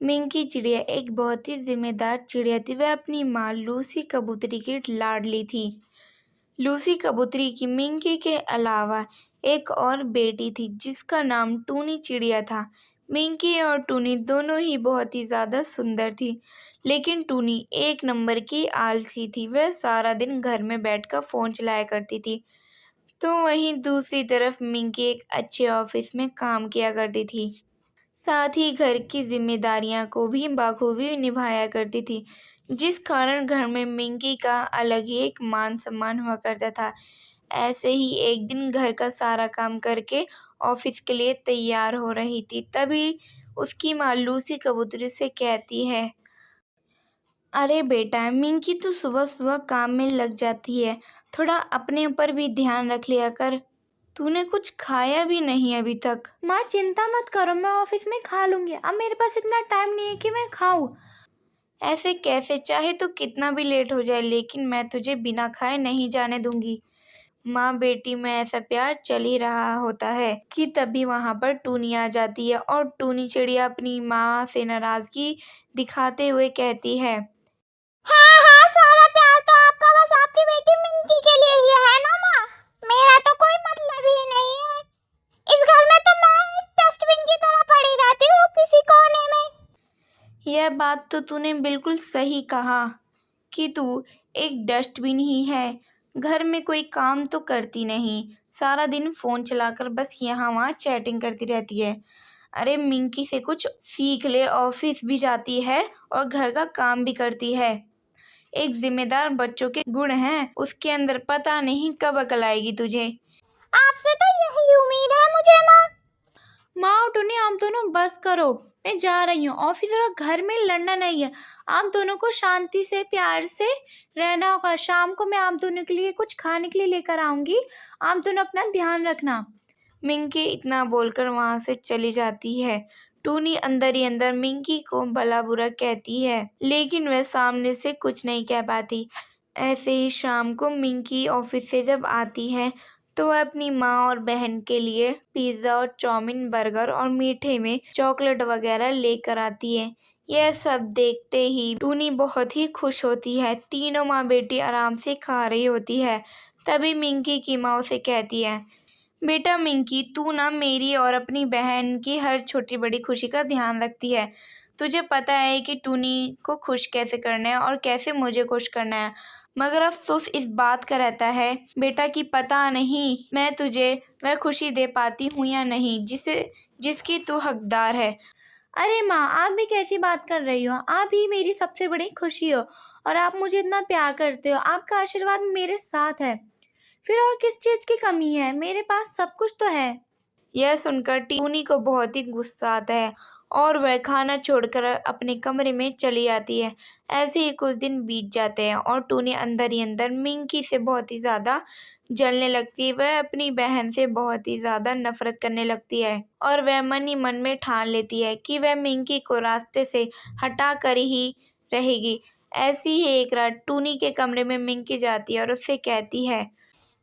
मिंकी चिड़िया एक बहुत ही जिम्मेदार चिड़िया थी। वह अपनी माँ लूसी कबूतरी की लाडली थी। लूसी कबूतरी की मिंकी के अलावा एक और बेटी थी जिसका नाम टूनी चिड़िया था। मिंकी और टूनी दोनों ही बहुत ही ज्यादा सुंदर थी, लेकिन टूनी एक नंबर की आलसी थी। वह सारा दिन घर में बैठकर फोन चलाया करती थी, तो वहीं दूसरी तरफ मिंकी एक अच्छे ऑफिस में काम किया करती थी। साथ ही घर की जिम्मेदारियां को भी बखूबी निभाया करती थी, जिस कारण घर में मिंकी का अलग ही एक मान सम्मान हुआ करता था। ऐसे ही एक दिन घर का सारा काम करके ऑफिस के लिए तैयार हो रही थी, तभी उसकी माँ लूसी कबूतरी से कहती है, अरे बेटा मिंकी तो सुबह सुबह काम में लग जाती है, थोड़ा अपने ऊपर भी ध्यान रख लिया कर। तूने कुछ खाया भी नहीं अभी तक। माँ चिंता मत करो, मैं ऑफिस में खा लूंगी। अब मेरे पास इतना टाइम नहीं है कि मैं खाऊं। ऐसे कैसे? चाहे तो कितना भी लेट हो जाए, लेकिन मैं तुझे बिना खाए नहीं जाने दूंगी। माँ बेटी में ऐसा प्यार चल ही रहा होता है कि तभी वहां पर टूनी आ जाती है और टूनी चिड़िया अपनी माँ से नाराजगी दिखाते हुए कहती है, हाँ हाँ, सारा प्यार तो आपका बस आपकी बेटी मिंकी के लिए ही है ना माँ। मेरा तो कोई मतलब ही नहीं है। इस घर में तो मैं एक डस्टबिन की तरह पड़ी रहती हूँ किसी कोने में। यह बात तो तूने बिल्कुल सही कहा कि तू एक डस्टबिन ही है। घर में कोई काम तो करती नहीं, सारा दिन फोन चलाकर बस यहाँ वहाँ चैटिंग करती रहती है। अरे मिंकी से कुछ सीख ले, ऑफिस भी जाती है और घर का काम भी करती है। एक जिम्मेदार बच्चों के गुण हैं उसके अंदर, पता नहीं कब अकल आएगी तुझे। आपसे तो यही उम्मीद है मुझे माँ। माँ और टुनी आप दोनों बस करो, मैं जा रही हूँ। ऑफिस और घर में लड़ना नहीं है, आप दोनों को शांति से प्यार से रहना होगा। शाम को मैं आप दोनों के लिए कुछ खाने के लिए लेकर आऊंगी, आप दोनों अपना ध्यान रखना। मिंकी इतना बोलकर वहां से चली जाती है। टूनी अंदर ही अंदर मिंकी को भला बुरा कहती है, लेकिन वह सामने से कुछ नहीं कह पाती। ऐसे ही शाम को मिंकी ऑफिस से जब आती है तो वह अपनी माँ और बहन के लिए पिज्जा और चाउमीन, बर्गर और मीठे में चॉकलेट वगैरह लेकर आती है। यह सब देखते ही टूनी बहुत ही खुश होती है। तीनों माँ बेटी आराम से खा रही होती है। तभी मिंकी की माँ उसे कहती है, बेटा मिंकी, तू ना मेरी और अपनी बहन की हर छोटी बड़ी खुशी का ध्यान रखती है। तुझे पता है कि टूनी को खुश कैसे करना है और कैसे मुझे खुश करना है, मगर अफसोस इस बात का रहता है बेटा कि पता नहीं मैं तुझे वह खुशी दे पाती हूँ या नहीं जिसकी तू हकदार है। अरे माँ, आप भी कैसी बात कर रही हो? आप ही मेरी सबसे बड़ी खुशी हो और आप मुझे इतना प्यार करते हो। आपका आशीर्वाद मेरे साथ है, फिर और किस चीज की कमी है? मेरे पास सब कुछ तो है। यह सुनकर टूनी को बहुत ही गुस्सा आता है और वह खाना छोड़कर अपने कमरे में चली आती है। ऐसे ही कुछ दिन बीत जाते हैं और टूनी अंदर ही अंदर मिंकी से बहुत ही ज्यादा जलने लगती है। वह अपनी बहन से बहुत ही ज्यादा नफरत करने लगती है और वह मन ही मन में ठान लेती है कि वह मिंकी को रास्ते से हटा कर ही रहेगी। ऐसी ही एक रात टूनी के कमरे में मिंकी जाती है और उससे कहती है,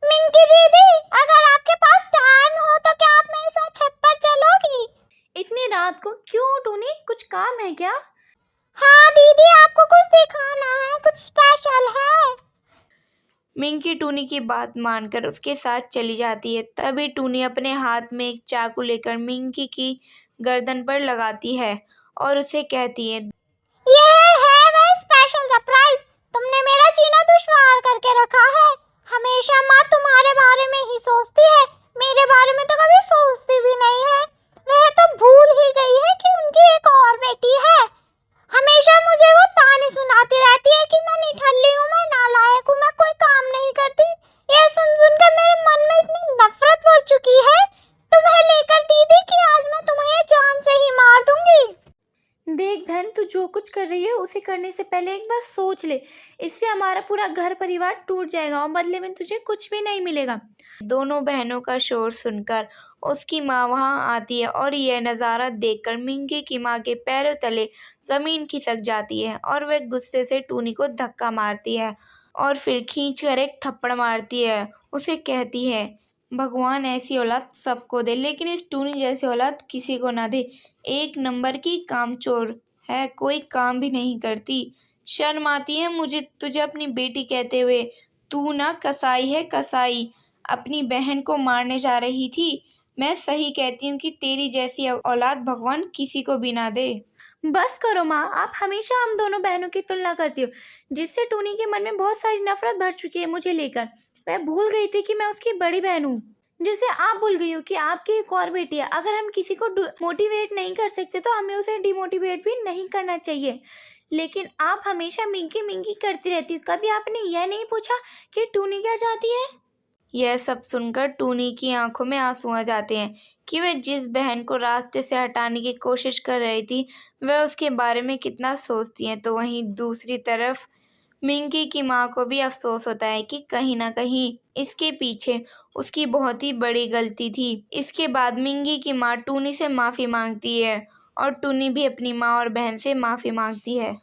मिंकी दीदी, अगर आपके पास टाइम हो तो क्या आप मेरे साथ छत पर चलोगी? इतनी रात को क्यों टूनी, कुछ काम है क्या? हाँ दीदी, आपको कुछ दिखाना है, कुछ स्पेशल है। मिंकी टूनी की बात मानकर उसके साथ चली जाती है। तभी टूनी अपने हाथ में एक चाकू लेकर मिंकी की गर्दन पर लगाती है और उसे कहती है, ये है वह स्पेशल सरप्राइज। तुमने मेरा जीना दुश्वार करके रखा है। हमेशा माँ तुम्हारे बारे में ही सोचती है, मेरे बारे में तो कभी सोचती भी नहीं है। वह तो भूल ही गई है कि उनकी एक और बेटी है। हमेशा मुझे वो ताने सुनाती रहती है कि मैं निठल्ली हूँ, मैं नालायक हूँ, मैं कोई काम नहीं करती। ये सुन सुनकर मेरे मन में इतनी नफरत भर चुकी है तुम्हें लेकर दीदी कि आज मैं तुम्हें जान से ही मार दूंगी। देख बहन, तू जो कुछ कर रही है उसे करने से पहले एक बार सोच ले। इससे हमारा पूरा घर परिवार टूट जाएगा और बदले में तुझे कुछ भी नहीं मिलेगा। दोनों बहनों का शोर सुनकर उसकी माँ वहां आती है और यह नज़ारा देखकर मिंकी की माँ के पैरों तले जमीन खिसक जाती है और वह गुस्से से टूनी को धक्का मारती है और फिर खींचकर एक थप्पड़ मारती है। उसे कहती है, भगवान ऐसी औलाद सबको दे, लेकिन इस टूनी जैसी औलाद किसी को ना दे। एक नंबर की कामचोर। है, कोई काम भी नहीं करती। शर्म आती है मुझे तुझे अपनी बेटी कहते हुए। तू ना कसाई है, कसाई। अपनी बहन को मारने जा रही थी। मैं सही कहती हूँ कि तेरी जैसी औलाद भगवान किसी को भी ना दे। बस करो माँ, आप हमेशा हम दोनों बहनों की तुलना करती हो, जिससे टूनी के मन में बहुत सारी नफरत भर चुकी है मुझे लेकर। वह भूल गई थी कि मैं उसकी बड़ी बहन हूँ, जिसे आप भूल गई हो कि आपकी एक और बेटी है। अगर हम किसी को मोटिवेट नहीं कर सकते तो हमें उसे डिमोटिवेट भी नहीं करना चाहिए। लेकिन आप हमेशा मिंकी मिंकी करती रहती हो। कभी आपने यह नहीं पूछा कि टूनी क्या चाहती है? यह सब सुनकर टूनी की आंखों में आंसू आ जाते हैं कि वह जिस बहन को रास्ते से हटाने की कोशिश कर रही थी वह उसके बारे में कितना सोचती है। तो वहीं दूसरी तरफ मिंकी की माँ को भी अफसोस होता है कि कहीं ना कहीं इसके पीछे उसकी बहुत ही बड़ी गलती थी। इसके बाद मिंकी की माँ टूनी से माफ़ी मांगती है और टूनी भी अपनी माँ और बहन से माफ़ी मांगती है।